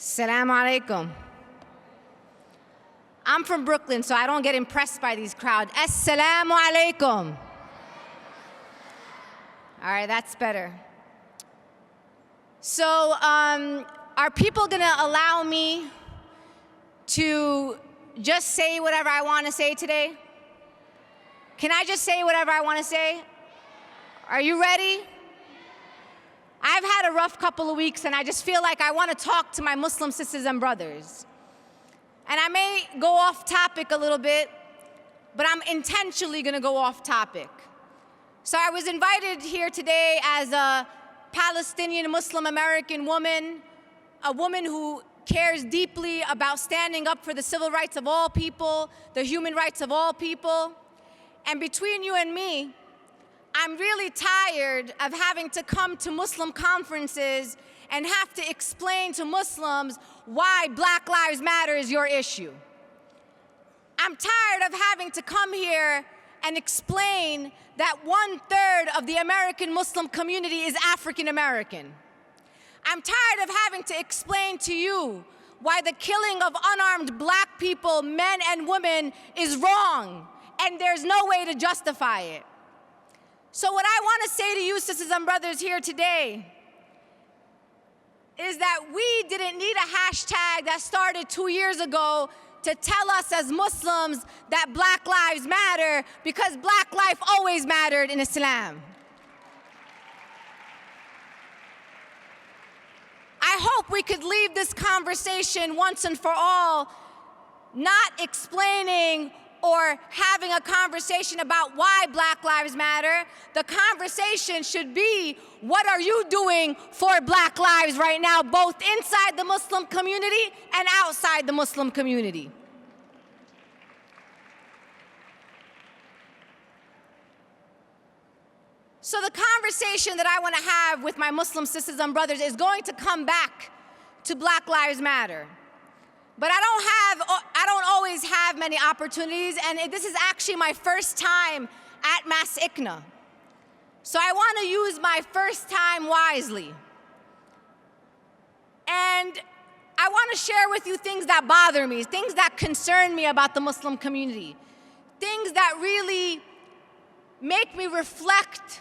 Assalamu alaikum. I'm from Brooklyn, so I don't get impressed by these crowds. Assalamu alaikum. All right, that's better. So, are people gonna allow me to just say whatever I want to say today? Can I just say whatever I want to say? Are you ready? I've had a rough couple of weeks, and I just feel like I want to talk to my Muslim sisters and brothers. And I may go off topic a little bit, but I'm intentionally going to go off topic. So I was invited here today as a Palestinian Muslim American woman, a woman who cares deeply about standing up for the civil rights of all people, the human rights of all people. And between you and me, I'm really tired of having to come to Muslim conferences and have to explain to Muslims why Black Lives Matter is your issue. I'm tired of having to come here and explain that 1/3 of the American Muslim community is African American. I'm tired of having to explain to you why the killing of unarmed Black people, men and women, is wrong, and there's no way to justify it. So what I want to say to you, sisters and brothers, here today is that we didn't need a hashtag that started 2 years ago to tell us as Muslims that Black Lives Matter, because Black life always mattered in Islam. I hope we could leave this conversation once and for all not explaining or having a conversation about why Black Lives Matter. The conversation should be, what are you doing for Black lives right now, both inside the Muslim community and outside the Muslim community? So the conversation that I want to have with my Muslim sisters and brothers is going to come back to Black Lives Matter. But I don't always have many opportunities, and this is actually my first time at MAS-ICNA. So I want to use my first time wisely. And I want to share with you things that bother me, things that concern me about the Muslim community, things that really make me reflect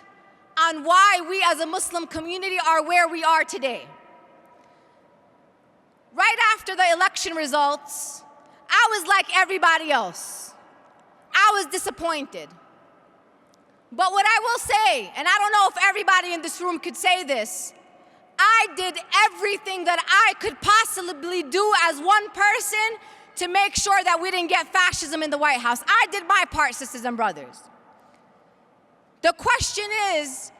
on why we as a Muslim community are where we are today. Right after the election results, I was like everybody else. I was disappointed. But what I will say, and I don't know if everybody in this room could say this, I did everything that I could possibly do as one person to make sure that we didn't get fascism in the White House. I did my part, sisters and brothers. The question is,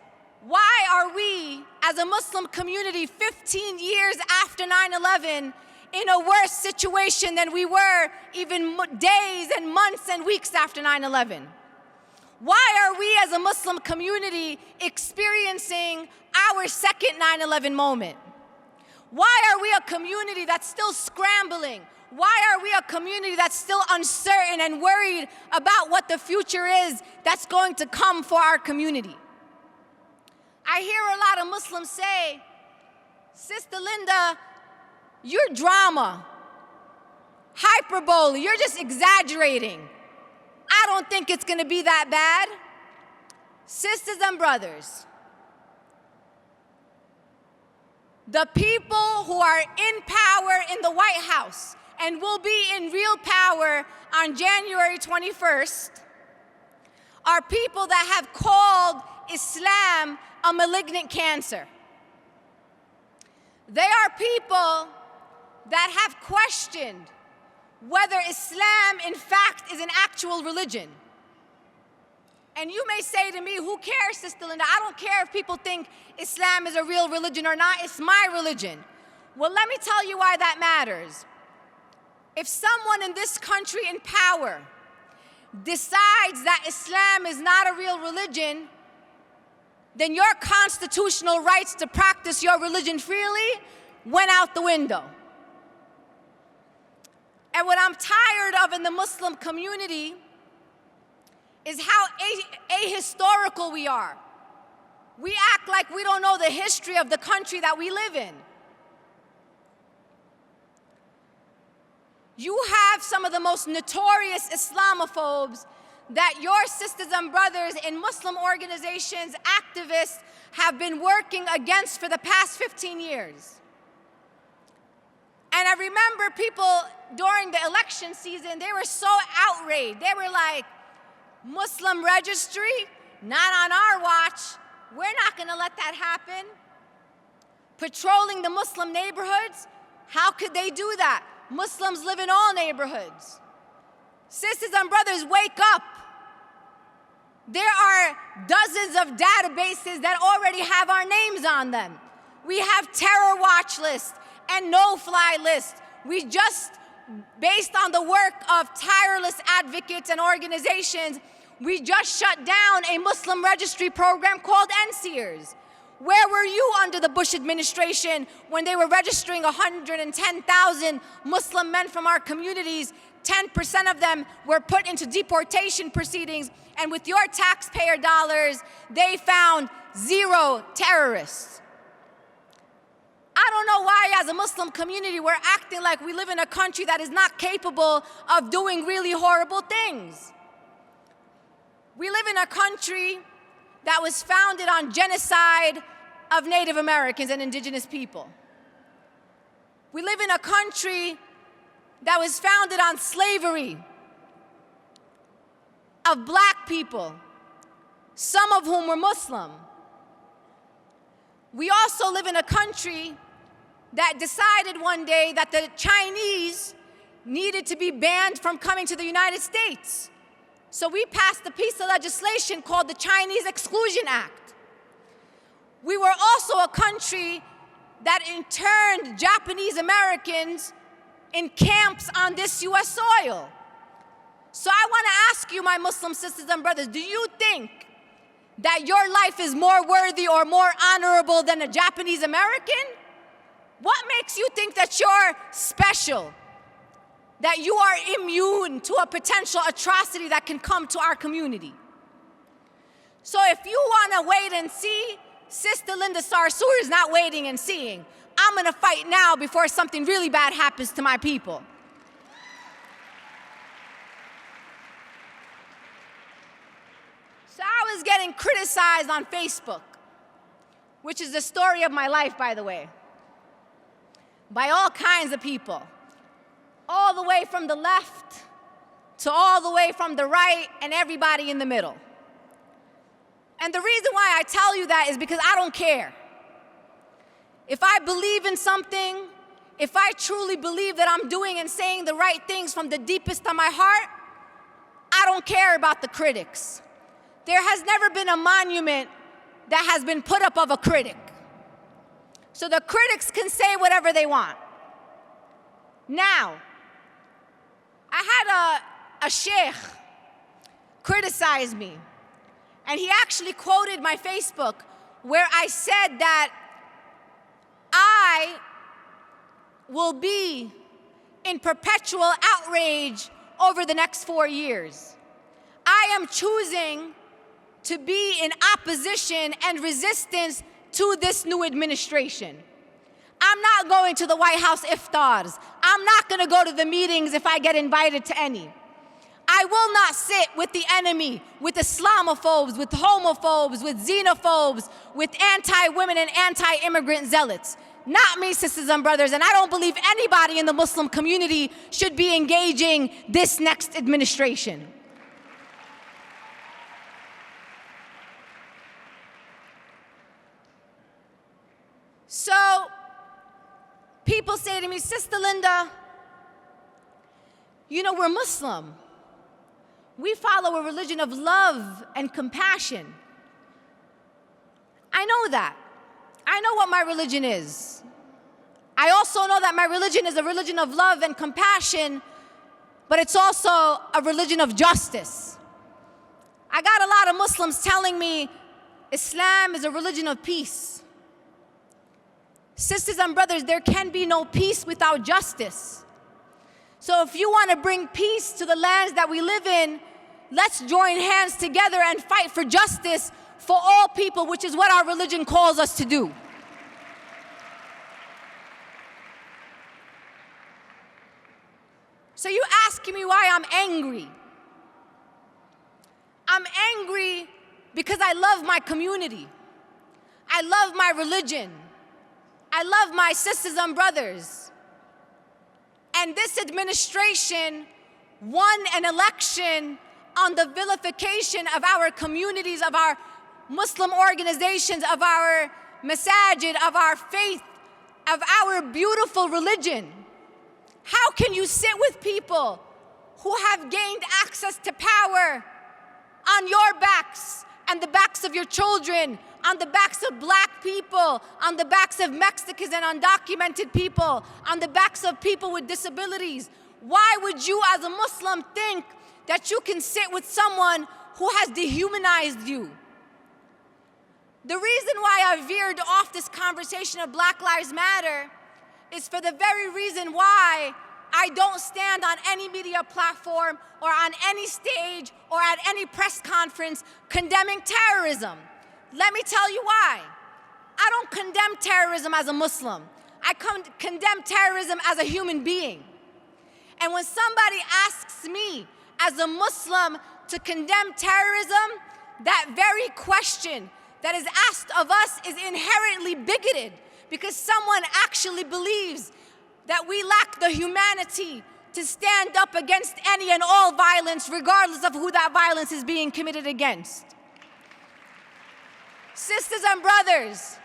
why are we, as a Muslim community, 15 years after 9/11, in a worse situation than we were even days and months and weeks after 9/11? Why are we, as a Muslim community, experiencing our second 9/11 moment? Why are we a community that's still scrambling? Why are we a community that's still uncertain and worried about what the future is that's going to come for our community? I hear a lot of Muslims say, Sister Linda, you're drama, hyperbole, you're just exaggerating. I don't think it's going to be that bad. Sisters and brothers, the people who are in power in the White House and will be in real power on January 21st are people that have called Islam a malignant cancer. They are people that have questioned whether Islam, in fact, is an actual religion. And you may say to me, who cares, Sister Linda? I don't care if people think Islam is a real religion or not. It's my religion. Well, let me tell you why that matters. If someone in this country in power decides that Islam is not a real religion, then your constitutional rights to practice your religion freely went out the window. And what I'm tired of in the Muslim community is how ahistorical we are. We act like we don't know the history of the country that we live in. You have some of the most notorious Islamophobes that your sisters and brothers in Muslim organizations, activists, have been working against for the past 15 years. And I remember people during the election season, they were so outraged. They were like, Muslim registry? Not on our watch. We're not going to let that happen. Patrolling the Muslim neighborhoods? How could they do that? Muslims live in all neighborhoods. Sisters and brothers, wake up. There are dozens of databases that already have our names on them. We have terror watch lists and no-fly lists. We just, based on the work of tireless advocates and organizations, we just shut down a Muslim registry program called NSEERS. Where were you under the Bush administration when they were registering 110,000 Muslim men from our communities? 10% of them were put into deportation proceedings, and with your taxpayer dollars, they found 0 terrorists. I don't know why, as a Muslim community, we're acting like we live in a country that is not capable of doing really horrible things. We live in a country that was founded on genocide of Native Americans and indigenous people. We live in a country that was founded on slavery of black people, some of whom were Muslim. We also live in a country that decided one day that the Chinese needed to be banned from coming to the United States. So we passed a piece of legislation called the Chinese Exclusion Act. We were also a country that interned Japanese Americans in camps on this US soil. So I want to ask you, my Muslim sisters and brothers, do you think that your life is more worthy or more honorable than a Japanese American? What makes you think that you're special? That you are immune to a potential atrocity that can come to our community? So if you want to wait and see, Sister Linda Sarsour is not waiting and seeing. I'm going to fight now before something really bad happens to my people. So I was getting criticized on Facebook, which is the story of my life, by the way, by all kinds of people, all the way from the left to all the way from the right and everybody in the middle. And the reason why I tell you that is because I don't care. If I believe in something, if I truly believe that I'm doing and saying the right things from the deepest of my heart, I don't care about the critics. There has never been a monument that has been put up of a critic. So the critics can say whatever they want. Now, I had a sheikh criticize me, and he actually quoted my Facebook where I said that I will be in perpetual outrage over the next 4 years. I am choosing to be in opposition and resistance to this new administration. I'm not going to the White House iftars. I'm not going to go to the meetings if I get invited to any. I will not sit with the enemy, with Islamophobes, with homophobes, with xenophobes, with anti-women and anti-immigrant zealots. Not me, sisters and brothers, and I don't believe anybody in the Muslim community should be engaging this next administration. So, people say to me, Sister Linda, you know, we're Muslim. We follow a religion of love and compassion. I know that. I know what my religion is. I also know that my religion is a religion of love and compassion, but it's also a religion of justice. I got a lot of Muslims telling me Islam is a religion of peace. Sisters and brothers, there can be no peace without justice. So if you want to bring peace to the lands that we live in, let's join hands together and fight for justice for all people, which is what our religion calls us to do. asking me why I'm angry. I'm angry because I love my community. I love my religion. I love my sisters and brothers. And this administration won an election on the vilification of our communities, of our Muslim organizations, of our masajid, of our faith, of our beautiful religion. How can you sit with people who have gained access to power on your backs and the backs of your children, on the backs of black people, on the backs of Mexicans and undocumented people, on the backs of people with disabilities? Why would you as a Muslim think that you can sit with someone who has dehumanized you? The reason why I veered off this conversation of Black Lives Matter is for the very reason why I don't stand on any media platform or on any stage or at any press conference condemning terrorism. Let me tell you why. I don't condemn terrorism as a Muslim. I condemn terrorism as a human being. And when somebody asks me as a Muslim to condemn terrorism, that very question that is asked of us is inherently bigoted, because someone actually believes that we lack the humanity to stand up against any and all violence, regardless of who that violence is being committed against. Sisters and brothers,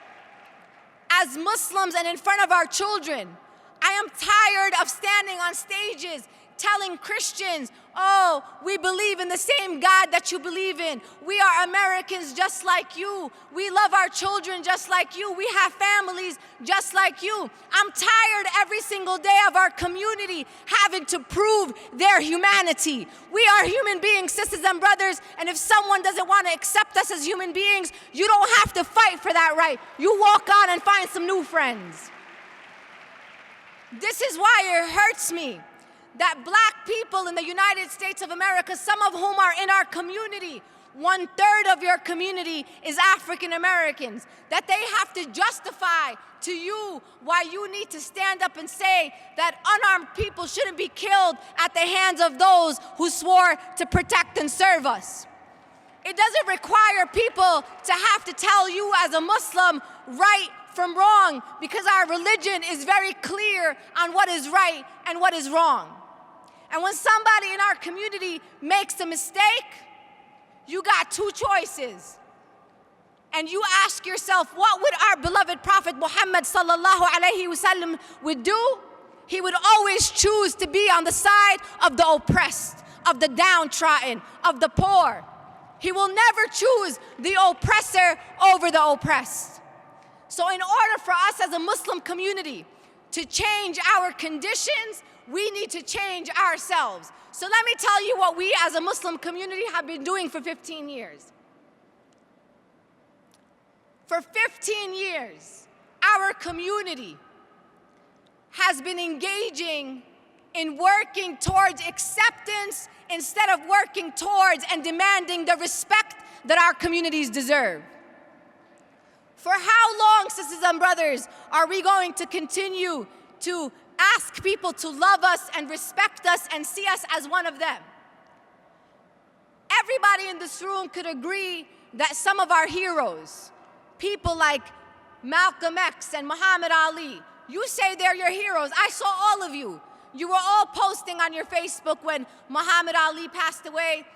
as Muslims and in front of our children, I am tired of standing on stages telling Christians, oh, we believe in the same God that you believe in. We are Americans just like you. We love our children just like you. We have families just like you. I'm tired every single day of our community having to prove their humanity. We are human beings, sisters and brothers, and if someone doesn't want to accept us as human beings, you don't have to fight for that right. You walk on and find some new friends. This is why it hurts me that black people in the United States of America, some of whom are in our community, 1/3 of your community is African Americans, that they have to justify to you why you need to stand up and say that unarmed people shouldn't be killed at the hands of those who swore to protect and serve us. It doesn't require people to have to tell you as a Muslim right from wrong, because our religion is very clear on what is right and what is wrong. And when somebody in our community makes a mistake, you got two choices. And you ask yourself, what would our beloved Prophet Muhammad sallallahu alaihi wasallam would do? He would always choose to be on the side of the oppressed, of the downtrodden, of the poor. He will never choose the oppressor over the oppressed. So in order for us as a Muslim community to change our conditions, we need to change ourselves. So let me tell you what we as a Muslim community have been doing for 15 years. For 15 years, our community has been engaging in working towards acceptance instead of working towards and demanding the respect that our communities deserve. For how long, sisters and brothers, are we going to continue to ask people to love us and respect us and see us as one of them? Everybody in this room could agree that some of our heroes, people like Malcolm X and Muhammad Ali, you say they're your heroes. I saw all of you. You were all posting on your Facebook when Muhammad Ali passed away.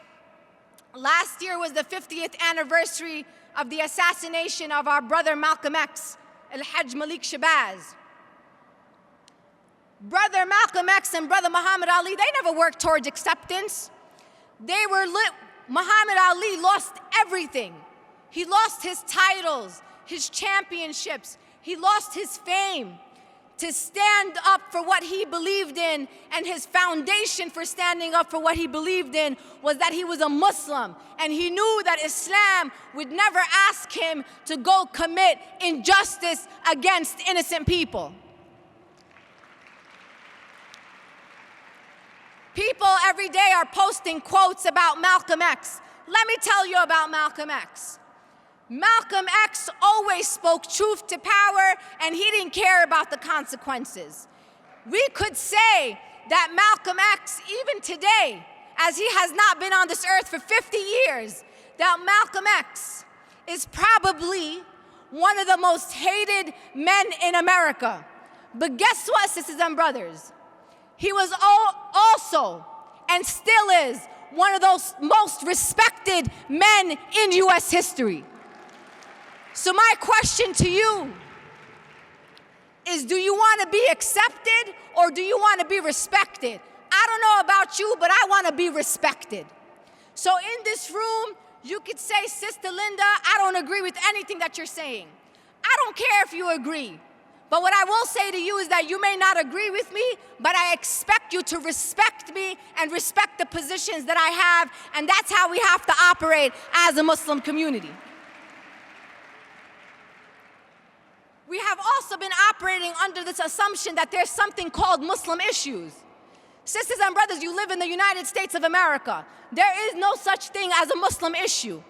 Last year was the 50th anniversary of the assassination of our brother Malcolm X, Al-Hajj Malik Shabazz. Brother Malcolm X and brother Muhammad Ali, they never worked towards acceptance. Muhammad Ali lost everything. He lost his titles, his championships, he lost his fame. To stand up for what he believed in, and his foundation for standing up for what he believed in was that he was a Muslim, and he knew that Islam would never ask him to go commit injustice against innocent people. People every day are posting quotes about Malcolm X. Let me tell you about Malcolm X. Malcolm X always spoke truth to power, and he didn't care about the consequences. We could say that Malcolm X, even today, as he has not been on this earth for 50 years, that Malcolm X is probably one of the most hated men in America. But guess what, sisters and brothers? He was also, and still is, one of those most respected men in US history. So my question to you is, do you want to be accepted or do you want to be respected? I don't know about you, but I want to be respected. So in this room, you could say, Sister Linda, I don't agree with anything that you're saying. I don't care if you agree. But what I will say to you is that you may not agree with me, but I expect you to respect me and respect the positions that I have, and that's how we have to operate as a Muslim community. We have also been operating under this assumption that there's something called Muslim issues. Sisters and brothers, you live in the United States of America. There is no such thing as a Muslim issue.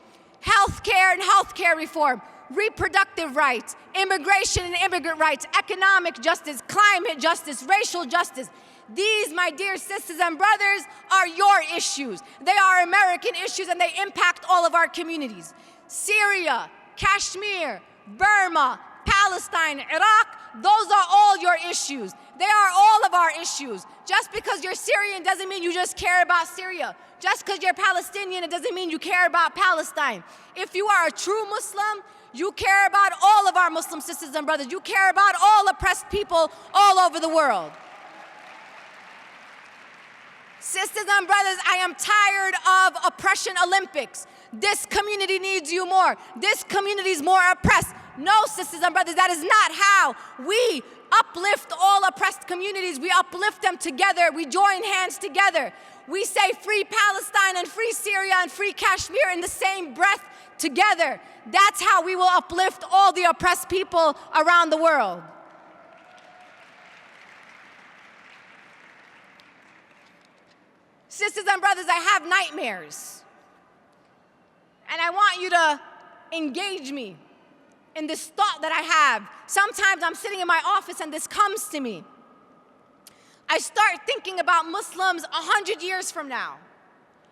Healthcare and healthcare reform, reproductive rights, immigration and immigrant rights, economic justice, climate justice, racial justice. These, my dear sisters and brothers, are your issues. They are American issues and they impact all of our communities. Syria, Kashmir, Burma, Palestine, Iraq, those are all your issues. They are all of our issues. Just because you're Syrian doesn't mean you just care about Syria. Just because you're Palestinian, it doesn't mean you care about Palestine. If you are a true Muslim, you care about all of our Muslim sisters and brothers. You care about all oppressed people all over the world. Sisters and brothers, I am tired of oppression Olympics. This community needs you more. This community is more oppressed. No, sisters and brothers, that is not how we uplift all oppressed communities. We uplift them together. We join hands together. We say free Palestine and free Syria and free Kashmir in the same breath together. That's how we will uplift all the oppressed people around the world. Sisters and brothers, I have nightmares. And I want you to engage me in this thought that I have. Sometimes I'm sitting in my office and this comes to me. I start thinking about Muslims 100 years from now.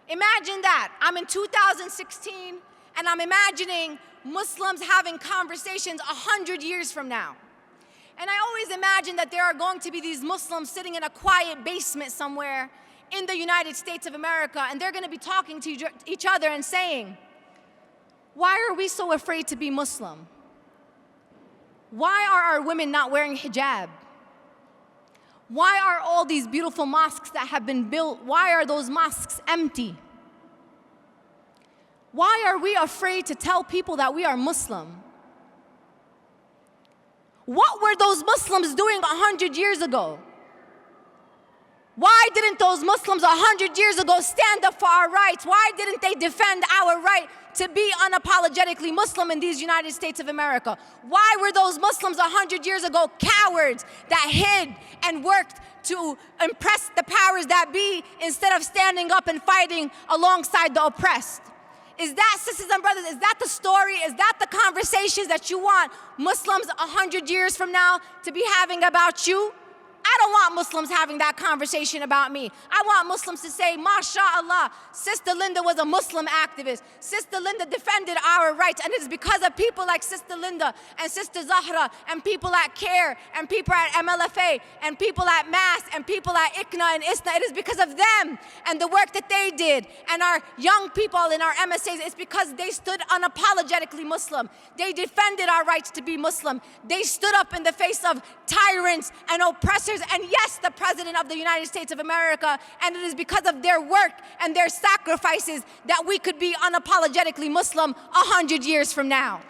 Imagine that. I'm in 2016 and I'm imagining Muslims having conversations 100 years from now. And I always imagine that there are going to be these Muslims sitting in a quiet basement somewhere in the United States of America, and they're going to be talking to each other and saying, why are we so afraid to be Muslim? Why are our women not wearing hijab? Why are all these beautiful mosques that have been built, why are those mosques empty? Why are we afraid to tell people that we are Muslim? What were those Muslims doing 100 years ago? Why didn't those Muslims 100 years ago stand up for our rights? Why didn't they defend our right to be unapologetically Muslim in these United States of America? Why were those Muslims 100 years ago cowards that hid and worked to impress the powers that be instead of standing up and fighting alongside the oppressed? Is that, sisters and brothers, is that the story? Is that the conversations that you want Muslims 100 years from now to be having about you? I don't want Muslims having that conversation about me. I want Muslims to say, MashaAllah, Sister Linda was a Muslim activist. Sister Linda defended our rights, and it is because of people like Sister Linda and Sister Zahra and people at CARE and people at MLFA and people at MAS and people at ICNA and ISNA. It is because of them and the work that they did and our young people in our MSAs. It's because they stood unapologetically Muslim. They defended our rights to be Muslim. They stood up in the face of tyrants and oppressors, and yes, the President of the United States of America, and it is because of their work and their sacrifices that we could be unapologetically Muslim 100 years from now.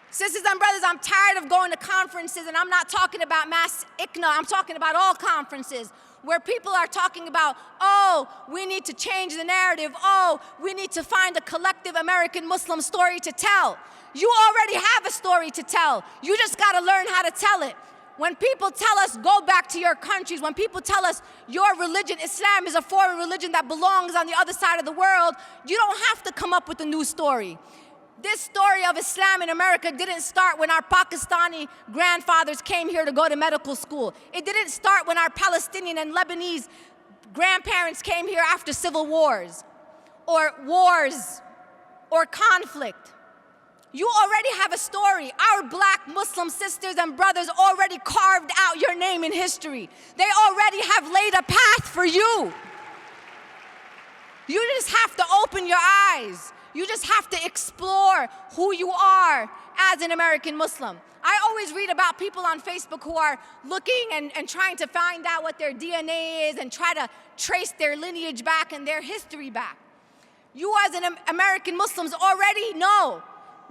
Sisters and brothers, I'm tired of going to conferences, and I'm not talking about MAS-ICNA, I'm talking about all conferences, where people are talking about, oh, we need to change the narrative, oh, we need to find a collective American Muslim story to tell. You already have a story to tell. You just got to learn how to tell it. When people tell us, go back to your countries, when people tell us your religion, Islam is a foreign religion that belongs on the other side of the world, you don't have to come up with a new story. This story of Islam in America didn't start when our Pakistani grandfathers came here to go to medical school. It didn't start when our Palestinian and Lebanese grandparents came here after civil wars or conflict. You already have a story. Our black Muslim sisters and brothers already carved out your name in history. They already have laid a path for you. You just have to open your eyes. You just have to explore who you are as an American Muslim. I always read about people on Facebook who are looking and trying to find out what their DNA is and try to trace their lineage back and their history back. You as an American Muslims already know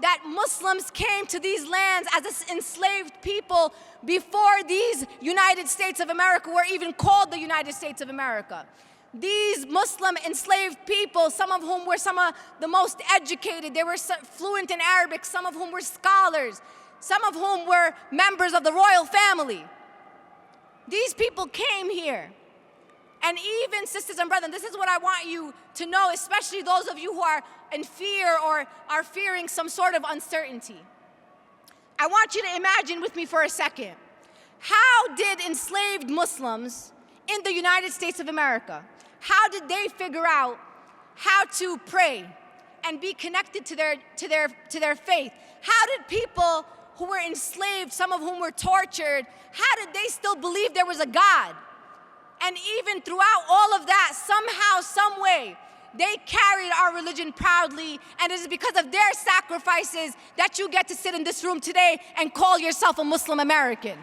that Muslims came to these lands as enslaved people before these United States of America were even called the United States of America. These Muslim enslaved people, some of whom were some of the most educated, they were fluent in Arabic, some of whom were scholars, some of whom were members of the royal family. These people came here. And even sisters and brethren, this is what I want you to know, especially those of you who are in fear or are fearing some sort of uncertainty. I want you to imagine with me for a second, how did enslaved Muslims in the United States of America, how did they figure out how to pray and be connected to their faith? How did people who were enslaved, some of whom were tortured, how did they still believe there was a God? And even throughout all of that, somehow, some way, they carried our religion proudly, and it is because of their sacrifices that you get to sit in this room today and call yourself a Muslim American.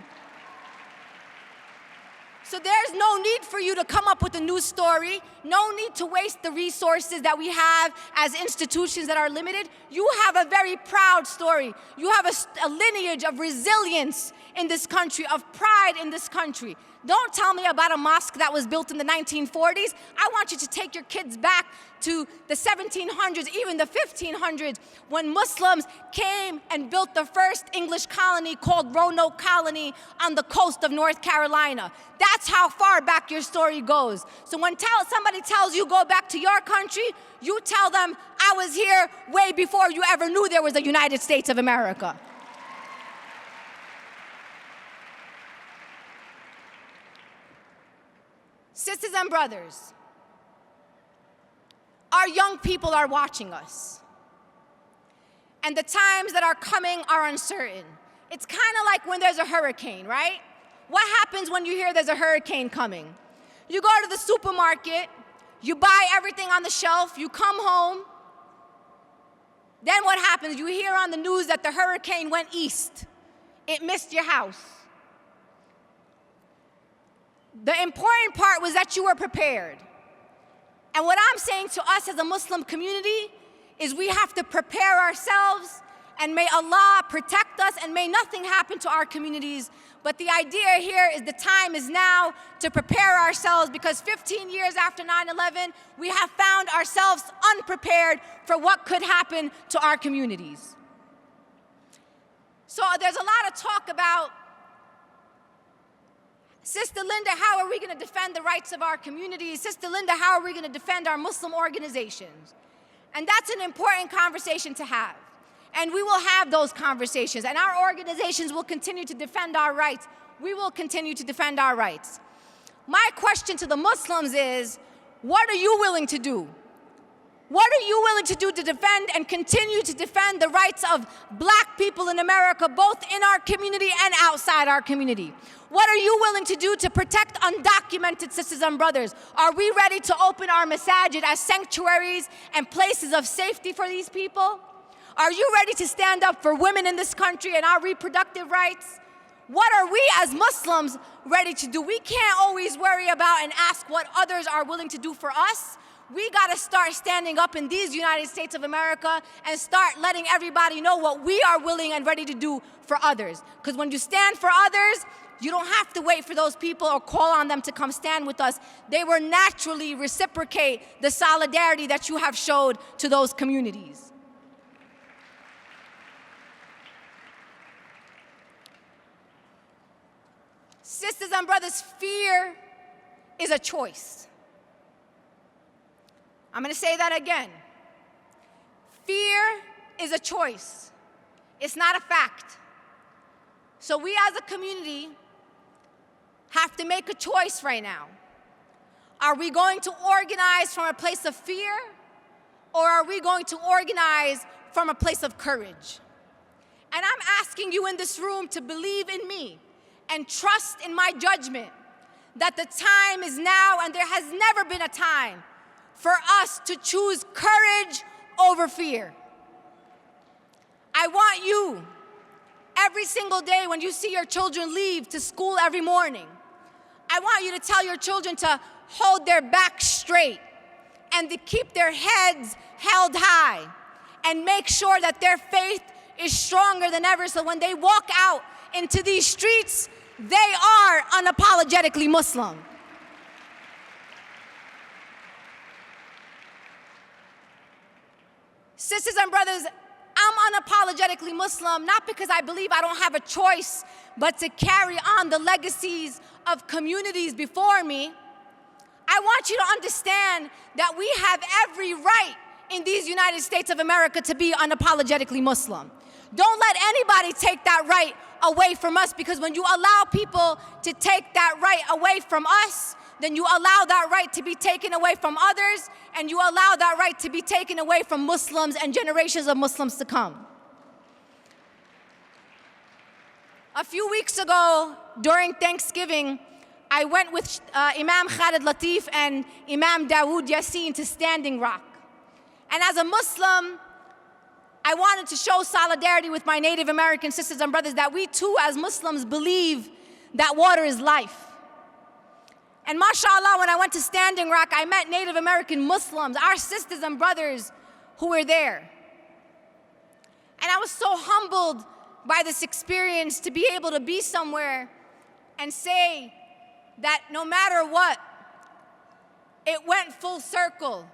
So there's no need for you to come up with a new story, no need to waste the resources that we have as institutions that are limited. You have a very proud story. You have a lineage of resilience in this country, of pride in this country. Don't tell me about a mosque that was built in the 1940s. I want you to take your kids back to the 1700s, even the 1500s, when Muslims came and built the first English colony called Roanoke Colony on the coast of North Carolina. That's how far back your story goes. So when somebody tells you go back to your country, you tell them, I was here way before you ever knew there was a United States of America. Sisters and brothers, our young people are watching us. And the times that are coming are uncertain. It's kind of like when there's a hurricane, right? What happens when you hear there's a hurricane coming? You go to the supermarket, you buy everything on the shelf, you come home. Then what happens? You hear on the news that the hurricane went east. It missed your house. The important part was that you were prepared. And what I'm saying to us as a Muslim community is we have to prepare ourselves, and may Allah protect us, and may nothing happen to our communities. But the idea here is the time is now to prepare ourselves, because 15 years after 9/11, we have found ourselves unprepared for what could happen to our communities. So there's a lot of talk about, Sister Linda, how are we going to defend the rights of our communities? Sister Linda, how are we going to defend our Muslim organizations? And that's an important conversation to have. And we will have those conversations. And our organizations will continue to defend our rights. We will continue to defend our rights. My question to the Muslims is, what are you willing to do? What are you willing to do to defend and continue to defend the rights of black people in America, both in our community and outside our community? What are you willing to do to protect undocumented sisters and brothers? Are we ready to open our masajid as sanctuaries and places of safety for these people? Are you ready to stand up for women in this country and our reproductive rights? What are we as Muslims ready to do? We can't always worry about and ask what others are willing to do for us. We got to start standing up in these United States of America and start letting everybody know what we are willing and ready to do for others. Because when you stand for others, you don't have to wait for those people or call on them to come stand with us. They will naturally reciprocate the solidarity that you have showed to those communities. Sisters and brothers, fear is a choice. I'm going to say that again. Fear is a choice. It's not a fact. So we as a community have to make a choice right now. Are we going to organize from a place of fear, or are we going to organize from a place of courage? And I'm asking you in this room to believe in me and trust in my judgment that the time is now, and there has never been a time for us to choose courage over fear. I want you, every single day when you see your children leave to school every morning, I want you to tell your children to hold their back straight and to keep their heads held high and make sure that their faith is stronger than ever, so when they walk out into these streets, they are unapologetically Muslim. Sisters and brothers, I'm unapologetically Muslim, not because I believe I don't have a choice, but to carry on the legacies of communities before me. I want you to understand that we have every right in these United States of America to be unapologetically Muslim. Don't let anybody take that right away from us, because when you allow people to take that right away from us, then you allow that right to be taken away from others, and you allow that right to be taken away from Muslims and generations of Muslims to come. A few weeks ago, during Thanksgiving, I went with Imam Khalid Latif and Imam Dawood Yaqeen to Standing Rock. And as a Muslim, I wanted to show solidarity with my Native American sisters and brothers that we too, as Muslims, believe that water is life. And mashallah, when I went to Standing Rock, I met Native American Muslims, our sisters and brothers who were there. And I was so humbled by this experience to be able to be somewhere and say that no matter what, it went full circle,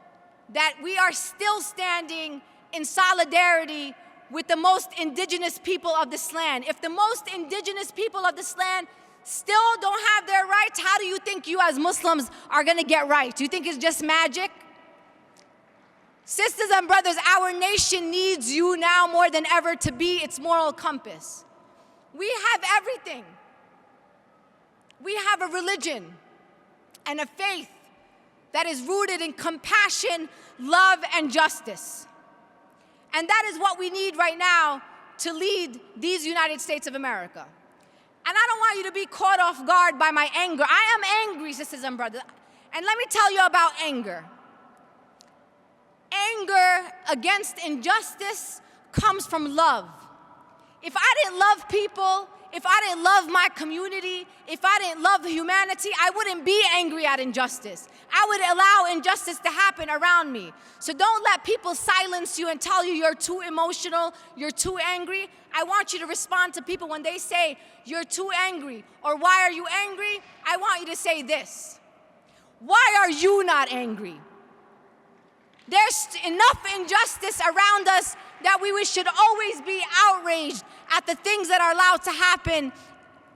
that we are still standing in solidarity with the most indigenous people of this land. If the most indigenous people of this land still don't have their rights, how do you think you as Muslims are gonna get rights? Do you think it's just magic? Sisters and brothers, our nation needs you now more than ever to be its moral compass. We have everything. We have a religion and a faith that is rooted in compassion, love, and justice. And that is what we need right now to lead these United States of America. And I don't want you to be caught off guard by my anger. I am angry, sisters and brothers. And let me tell you about anger. Anger against injustice comes from love. If I didn't love people, if I didn't love my community, if I didn't love humanity, I wouldn't be angry at injustice. I would allow injustice to happen around me. So don't let people silence you and tell you you're too emotional, you're too angry. I want you to respond to people when they say you're too angry or why are you angry? I want you to say this: why are you not angry? There's enough injustice around us that we should always be outraged at the things that are allowed to happen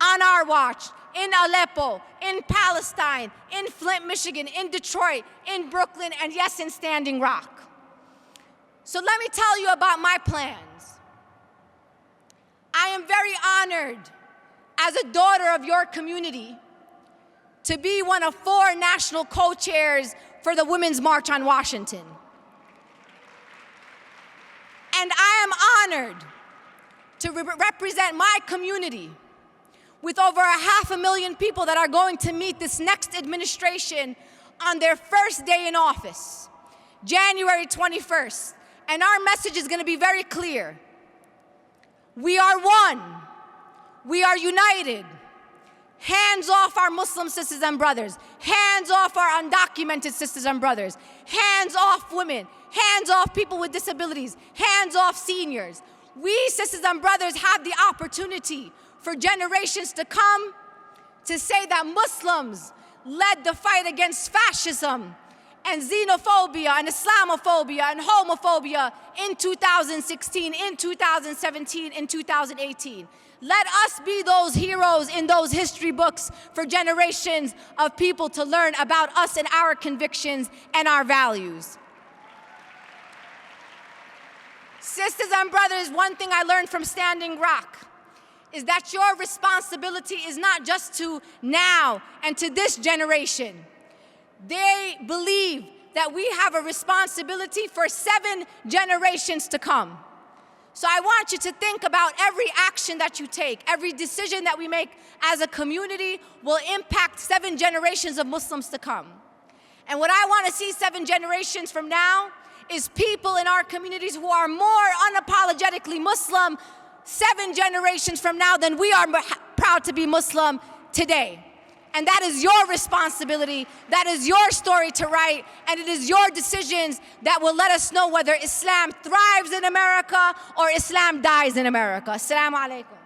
on our watch, in Aleppo, in Palestine, in Flint, Michigan, in Detroit, in Brooklyn, and yes, in Standing Rock. So let me tell you about my plans. I am very honored as a daughter of your community to be one of 4 national co-chairs for the Women's March on Washington. And I am honored to represent my community with over 500,000 people that are going to meet this next administration on their first day in office, January 21st. And our message is going to be very clear. We are one. We are united. Hands off our Muslim sisters and brothers. Hands off our undocumented sisters and brothers. Hands off women. Hands off people with disabilities. Hands off seniors. We, sisters and brothers, have the opportunity for generations to come to say that Muslims led the fight against fascism and xenophobia and Islamophobia and homophobia in 2016, in 2017, in 2018. Let us be those heroes in those history books for generations of people to learn about us and our convictions and our values. Sisters and brothers, one thing I learned from Standing Rock is that your responsibility is not just to now and to this generation. They believe that we have a responsibility for 7 generations to come. So I want you to think about every action that you take, every decision that we make as a community will impact 7 generations of Muslims to come. And what I want to see 7 generations from now is people in our communities who are more unapologetically Muslim 7 generations from now than we are proud to be Muslim today. And that is your responsibility, that is your story to write, and it is your decisions that will let us know whether Islam thrives in America or Islam dies in America. Assalamu alaikum.